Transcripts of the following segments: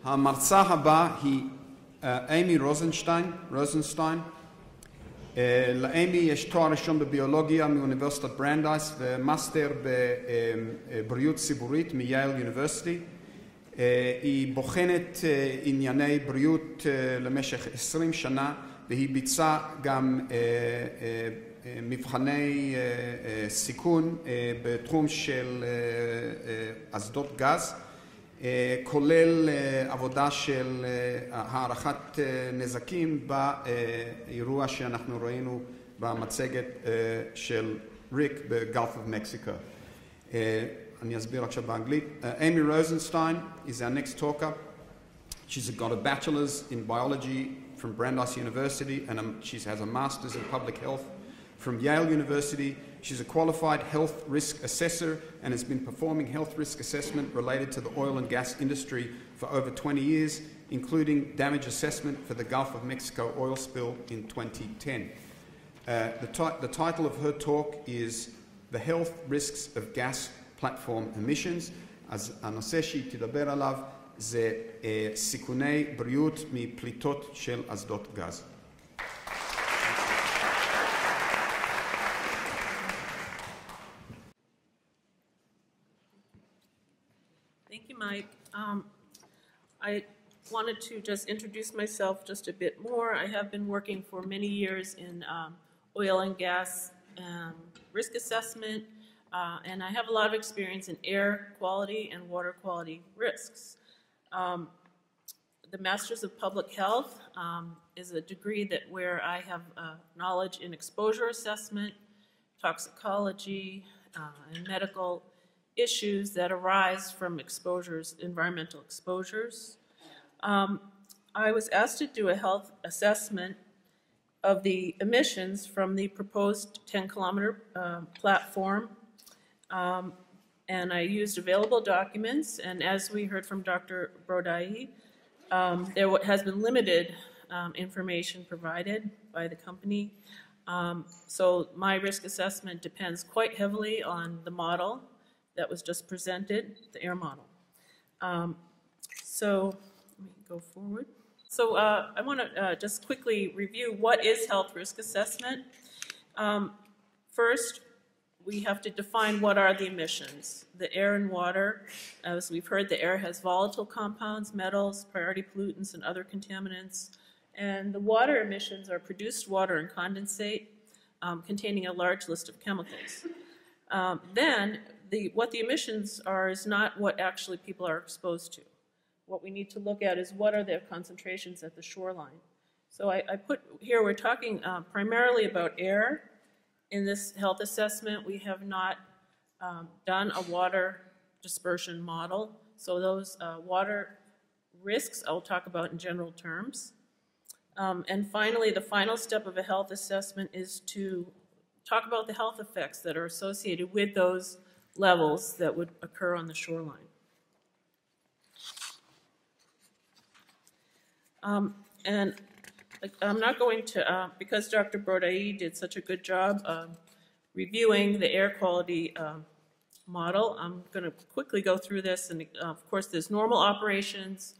המרצה הבאה היא איימי רוזנשטיין. לאיימי יש תואר ראשון בביולוגיה מאוניברסיטת ברנדייס ומאסטר בבריאות ציבורית מייל יוניברסיטי. היא בוחנת ענייני בריאות למשך 20 שנה, והיא ביצעה גם מבחני סיכון בתחום של אסדות גז, כולל עבודה של הערכת נזקים באירוע שאנחנו ראינו במצגת של ריק בגולף אוף מקסיקו. אני אסביר עכשיו באנגלית. Amy Rosenstein is our next talker. She's got a bachelor's in biology from Brandeis University and she has a master's in public health from Yale University. She's a qualified health risk assessor and has been performing health risk assessment related to the oil and gas industry for over 20 years, including damage assessment for the Gulf of Mexico oil spill in 2010. The title of her talk is The Health Risks of Gas Platform Emissions. אז הנושא שהיא תדבר עליו זה סיכוני בריאות מפליטות של אסדות גז. Thank you, Mike. I wanted to just introduce myself just a bit more. I have been working for many years in oil and gas risk assessment, and I have a lot of experience in air quality and water quality risks. The Master's of Public Health is a degree where I have knowledge in exposure assessment, toxicology, and medical issues that arise from exposures, environmental exposures. I was asked to do a health assessment of the emissions from the proposed 10-kilometer platform, and I used available documents, and as we heard from Dr. Brodai, there has been limited information provided by the company. So my risk assessment depends quite heavily on the model that was just presented, the air model. So let me go forward. So I want to just quickly review what is health risk assessment. First, we have to define what are the emissions. The air and water, as we've heard, the air has volatile compounds, metals, priority pollutants, and other contaminants. And the water emissions are produced water and condensate containing a large list of chemicals. Then, what the emissions are is not what actually people are exposed to. What we need to look at is what are their concentrations at the shoreline. So I put here, we're talking primarily about air. In this health assessment, we have not done a water dispersion model. So those water risks I'll talk about in general terms. And finally, the final step of a health assessment is to talk about the health effects that are associated with those levels that would occur on the shoreline. And I'm not going to, because Dr. Brodai did such a good job reviewing the air quality model, I'm going to quickly go through this. And of course, there's normal operations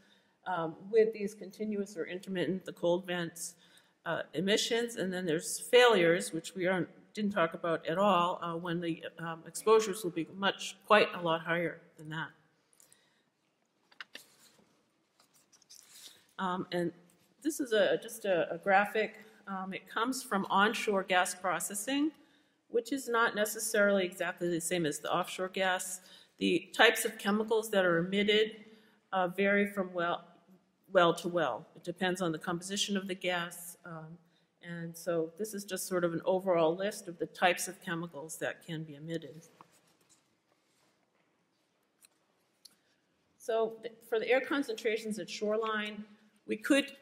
with these continuous or intermittent, the cold vents emissions, and then there's failures, which we didn't talk about at all, when the exposures will be quite a lot higher than that. And this is just a graphic. It comes from onshore gas processing, which is not necessarily exactly the same as the offshore gas. The types of chemicals that are emitted vary from well to well. It depends on the composition of the gas. And so this is just sort of an overall list of the types of chemicals that can be emitted. So for the air concentrations at shoreline, we could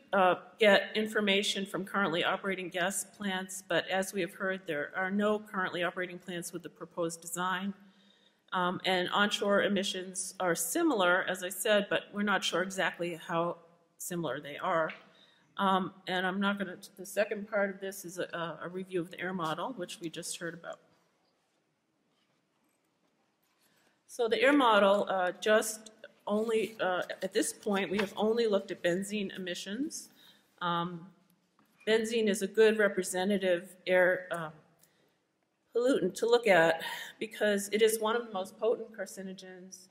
get information from currently operating gas plants, but as we have heard, there are no currently operating plants with the proposed design. And onshore emissions are similar, as I said, but we're not sure exactly how similar they are. And I'm not going to, the second part of this is a review of the air model, which we just heard about. So the air model just only, at this point, we have only looked at benzene emissions. Benzene is a good representative air pollutant to look at because it is one of the most potent carcinogens.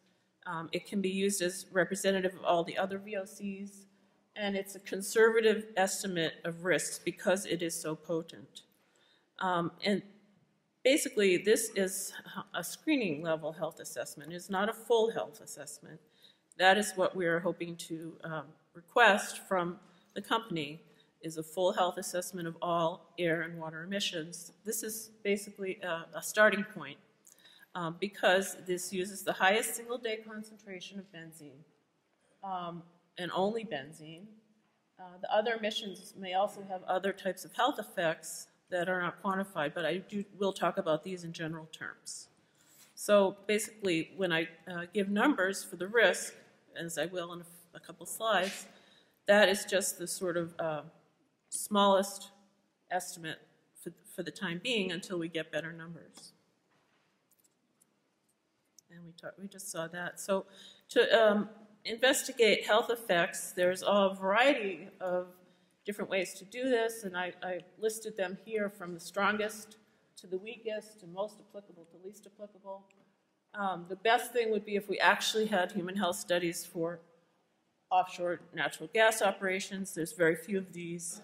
It can be used as representative of all the other VOCs, and it's a conservative estimate of risks because it is so potent. And basically, this is a screening level health assessment. It's not a full health assessment. That is what we are hoping to request from the company, is a full health assessment of all air and water emissions. This is basically a starting point because this uses the highest single-day concentration of benzene and only benzene. The other emissions may also have other types of health effects that are not quantified, but I will talk about these in general terms. So basically, when I give numbers for the risk, as I will in a couple slides, that is just the sort of smallest estimate for the time being until we get better numbers. And we just saw that. So to investigate health effects, there's a variety of different ways to do this, and I listed them here from the strongest to the weakest and most applicable to least applicable. The best thing would be if we actually had human health studies for offshore natural gas operations. There's very few of these,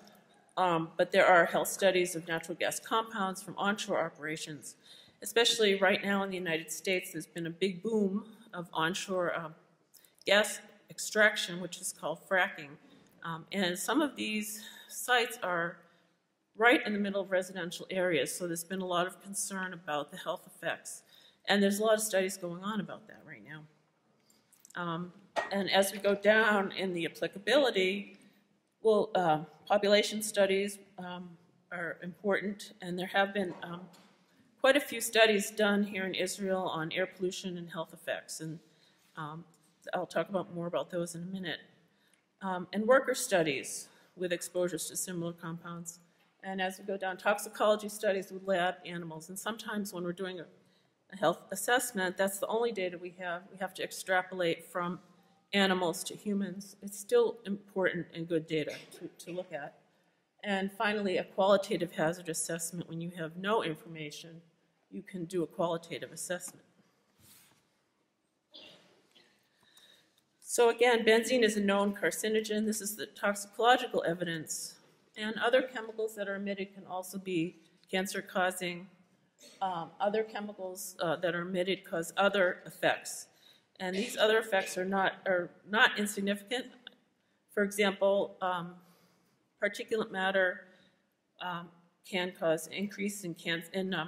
but there are health studies of natural gas compounds from onshore operations. Especially right now in the United States, there's been a big boom of onshore gas extraction, which is called fracking. And some of these sites are right in the middle of residential areas, so there's been a lot of concern about the health effects. And there's a lot of studies going on about that right now. And as we go down in the applicability, well, population studies are important, and there have been quite a few studies done here in Israel on air pollution and health effects, and I'll talk more about those in a minute. And worker studies with exposures to similar compounds. And as we go down, toxicology studies with lab animals. And sometimes when we're doing a health assessment, that's the only data we have. We have to extrapolate from animals to humans. It's still important and good data to look at. And finally, a qualitative hazard assessment. When you have no information, you can do a qualitative assessment. So again, benzene is a known carcinogen. This is the toxicological evidence. And other chemicals that are emitted can also be cancer-causing. Other chemicals that are emitted cause other effects. And these other effects are not insignificant. For example, particulate matter can cause increase in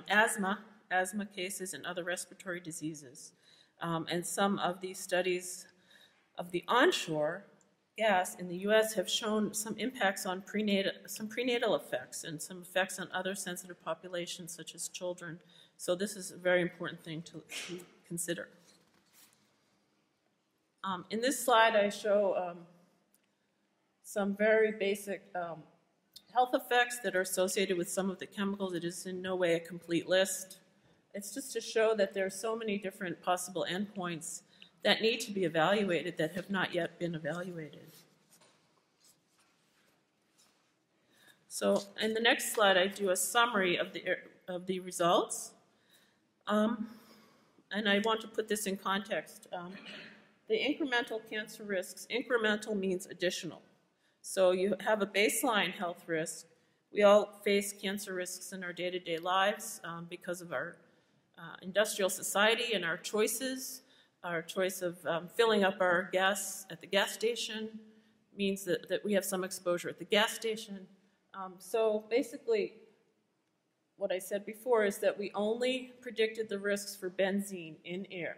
asthma cases and other respiratory diseases. And some of these studies of the onshore gas in the U.S. have shown some impacts on prenatal effects and some effects on other sensitive populations such as children. So this is a very important thing to consider. In this slide I show some very basic health effects that are associated with some of the chemicals. It is in no way a complete list. It's just to show that there are so many different possible endpoints that need to be evaluated that have not yet been evaluated. So in the next slide, I do a summary of the results. And I want to put this in context. The incremental cancer risks, incremental means additional. So you have a baseline health risk. We all face cancer risks in our day-to-day lives because of our industrial society and our choices. Our choice of filling up our gas at the gas station means that we have some exposure at the gas station. So basically, what I said before is that we only predicted the risks for benzene in air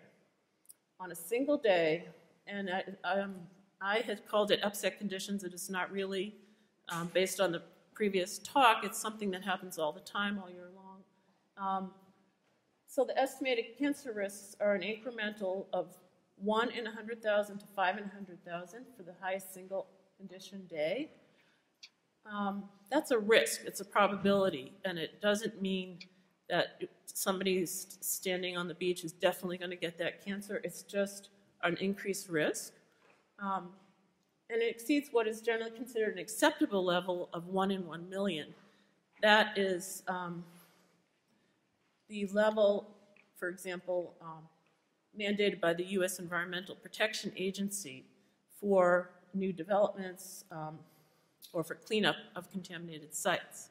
on a single day, and I had called it upset conditions. It is not really based on the previous talk. It's something that happens all the time, all year long. So the estimated cancer risks are an incremental of 1 in 100,000 to 5 in 100,000 for the highest single condition day. That's a risk. It's a probability, and it doesn't mean that somebody standing on the beach is definitely going to get that cancer. It's just an increased risk. And it exceeds what is generally considered an acceptable level of 1 in 1 million. That is the level, for example, mandated by the U.S. Environmental Protection Agency for new developments or for cleanup of contaminated sites.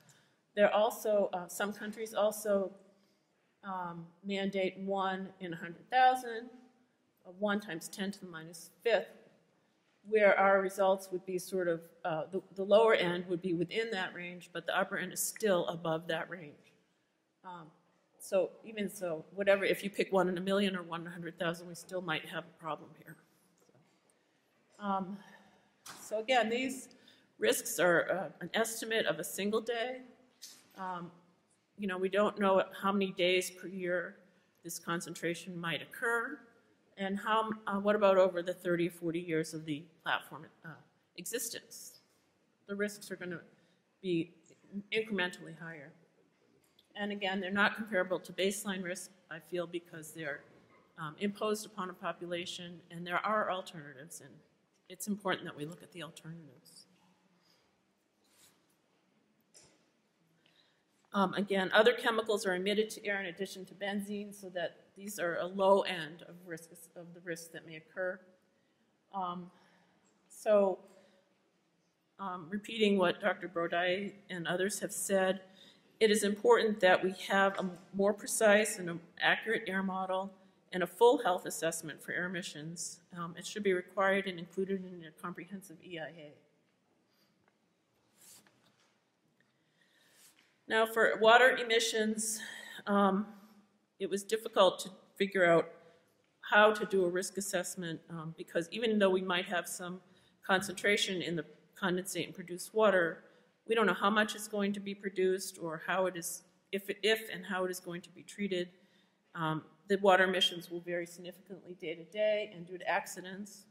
There are also, some countries also mandate 1 in 100,000, 1 times 10 to the minus fifth, where our results would be sort of, the lower end would be within that range, but the upper end is still above that range. So even so, whatever, if you pick 1 in a million or 1 in 100,000, we still might have a problem here. So again, these risks are an estimate of a single day. You know, we don't know how many days per year this concentration might occur, and how, what about over the 30 or 40 years of the platform existence? The risks are going to be incrementally higher. And again, they're not comparable to baseline risk, I feel, because they're imposed upon a population, and there are alternatives, and it's important that we look at the alternatives. Again, other chemicals are emitted to air in addition to benzene, so that these are a low end of the risks that may occur. Repeating what Dr. Brodai and others have said, it is important that we have a more precise and accurate air model and a full health assessment for air emissions. It should be required and included in a comprehensive EIA. Now, for water emissions, it was difficult to figure out how to do a risk assessment because even though we might have some concentration in the condensate and produced water, we don't know how much is going to be produced or how it is, if and how it is going to be treated. The water emissions will vary significantly day to day and due to accidents.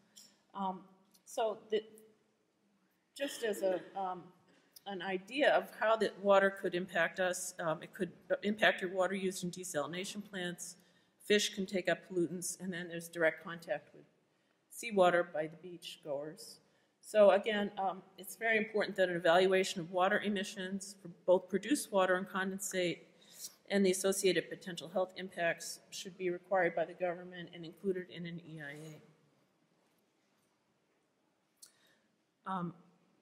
Just as an idea of how the water could impact us, it could impact your water use in desalination plants. Fish can take up pollutants, and then there's direct contact with seawater by the beach goers. So again, it's very important that an evaluation of water emissions for both produced water and condensate and the associated potential health impacts should be required by the government and included in an EIA.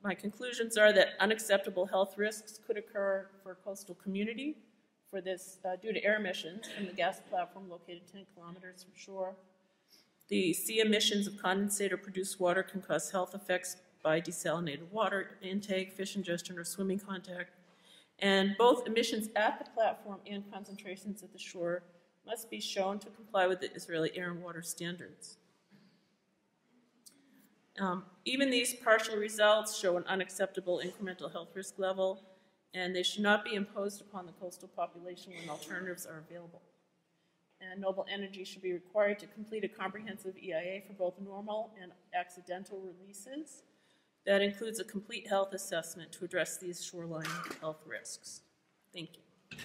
My conclusions are that unacceptable health risks could occur for a coastal community for this due to air emissions from the gas platform located 10 kilometers from shore. The sea emissions of condensate or produced water can cause health effects by desalinated water intake, fish ingestion, or swimming contact. And both emissions at the platform and concentrations at the shore must be shown to comply with the Israeli air and water standards. Even these partial results show an unacceptable incremental health risk level, and they should not be imposed upon the coastal population when alternatives are available. And Noble Energy should be required to complete a comprehensive EIA for both normal and accidental releases that includes a complete health assessment to address these shoreline health risks. Thank you.